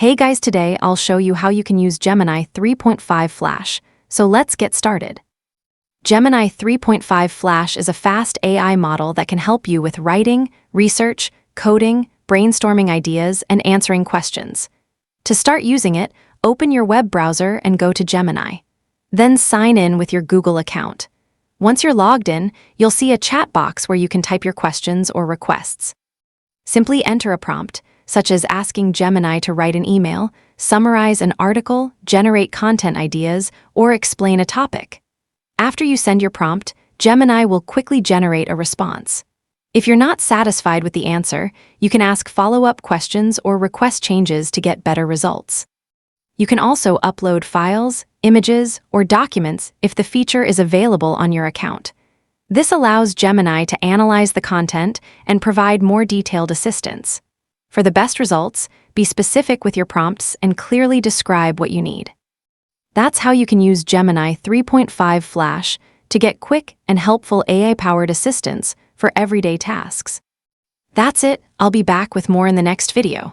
Hey guys, today I'll show you how you can use Gemini 3.5 Flash. So let's get started. Gemini 3.5 Flash is a fast AI model that can help you with writing, research, coding, brainstorming ideas, and answering questions. To start using it, open your web browser and go to Gemini. Then sign in with your Google account. Once you're logged in, you'll see a chat box where you can type your questions or requests. Simply enter a prompt, such as asking Gemini to write an email, summarize an article, generate content ideas, or explain a topic. After you send your prompt, Gemini will quickly generate a response. If you're not satisfied with the answer, you can ask follow-up questions or request changes to get better results. You can also upload files, images, or documents if the feature is available on your account. This allows Gemini to analyze the content and provide more detailed assistance. For the best results, be specific with your prompts and clearly describe what you need. That's how you can use Gemini 3.5 Flash to get quick and helpful AI-powered assistance for everyday tasks. That's it. I'll be back with more in the next video.